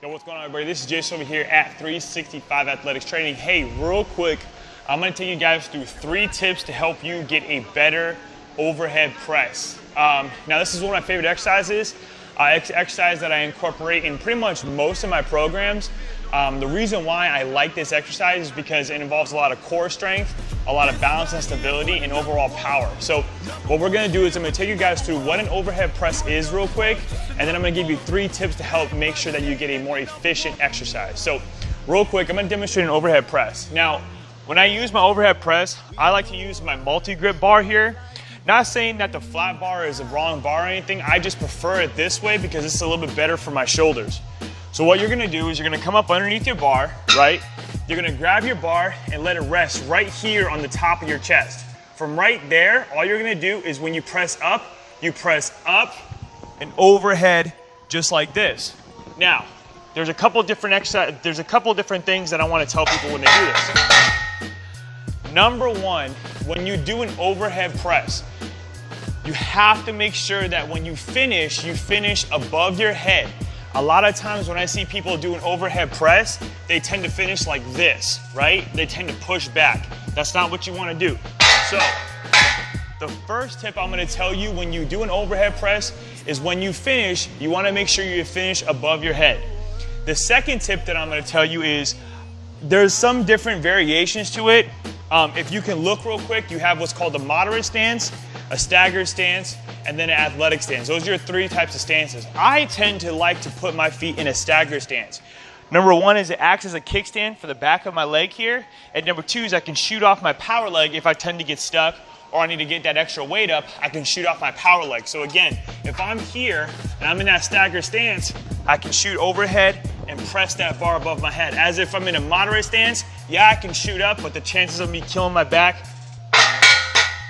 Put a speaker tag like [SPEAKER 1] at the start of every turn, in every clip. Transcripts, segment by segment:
[SPEAKER 1] Yo, what's going on, everybody? This is Jason over here at 365 Athletics Training. Hey, real quick, I'm going to take you guys through 3 tips to help you get a better overhead press. Now, this is one of my favorite exercises. Exercise that I incorporate in pretty much most of my programs. The reason why I like this exercise is because it involves a lot of core strength, a lot of balance and stability, and overall power. So what we're gonna do is I'm gonna take you guys through what an overhead press is real quick, and then I'm gonna give you 3 tips to help make sure that you get a more efficient exercise. So real quick, I'm gonna demonstrate an overhead press. Now, when I use my overhead press, I like to use my multi-grip bar here. Not saying that the flat bar is the wrong bar or anything, I just prefer it this way because it's a little bit better for my shoulders. So what you're gonna do is you're gonna come up underneath your bar, right? You're gonna grab your bar and let it rest right here on the top of your chest. From right there, all you're gonna do is when you press up and overhead just like this. Now, there's a couple different things that I wanna tell people when they do this. Number 1, when you do an overhead press, you have to make sure that when you finish above your head. A lot of times when I see people do an overhead press, they tend to finish like this, right? They tend to push back. That's not what you want to do. So, the first tip I'm going to tell you when you do an overhead press is when you finish, you want to make sure you finish above your head. The second tip that I'm going to tell you is there's some different variations to it. If you can look real quick, you have what's called a moderate stance, a staggered stance, and then an athletic stance. Those are your 3 types of stances. I tend to like to put my feet in a staggered stance. Number 1 is it acts as a kickstand for the back of my leg here. And number 2 is I can shoot off my power leg if I tend to get stuck or I need to get that extra weight up, I can shoot off my power leg. So again, if I'm here and I'm in that staggered stance, I can shoot overhead and press that bar above my head. As if I'm in a moderate stance, yeah, I can shoot up, but the chances of me killing my back,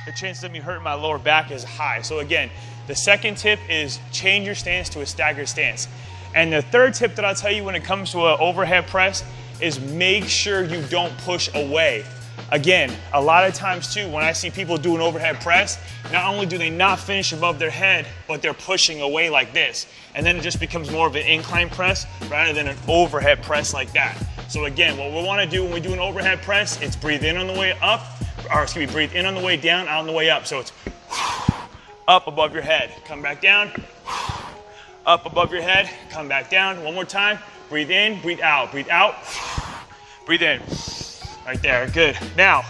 [SPEAKER 1] the chances of me hurting my lower back is high. So again, the second tip is change your stance to a staggered stance. And the third tip that I'll tell you when it comes to an overhead press is make sure you don't push away. Again, a lot of times too, when I see people do an overhead press, not only do they not finish above their head, but they're pushing away like this. And then it just becomes more of an incline press rather than an overhead press like that. So again, what we want to do when we do an overhead press, it's breathe in on the way up, or excuse me, breathe in on the way down, out on the way up. So it's up above your head, come back down, up above your head, come back down. One more time, breathe in, breathe out, breathe in. Right there, good. Now,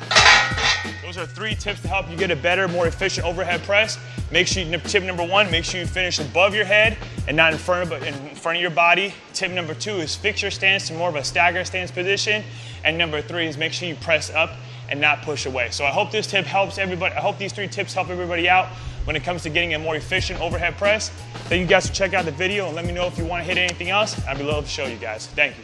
[SPEAKER 1] those are 3 tips to help you get a better, more efficient overhead press. Make sure, tip number 1, make sure you finish above your head and not in front of your body. Tip number 2 is fix your stance to more of a staggered stance position. And number 3 is make sure you press up and not push away. So I hope this tip helps everybody. I hope these 3 tips help everybody out when it comes to getting a more efficient overhead press. Thank you guys for checking out the video and let me know if you want to hit anything else. I'd be love to show you guys. Thank you.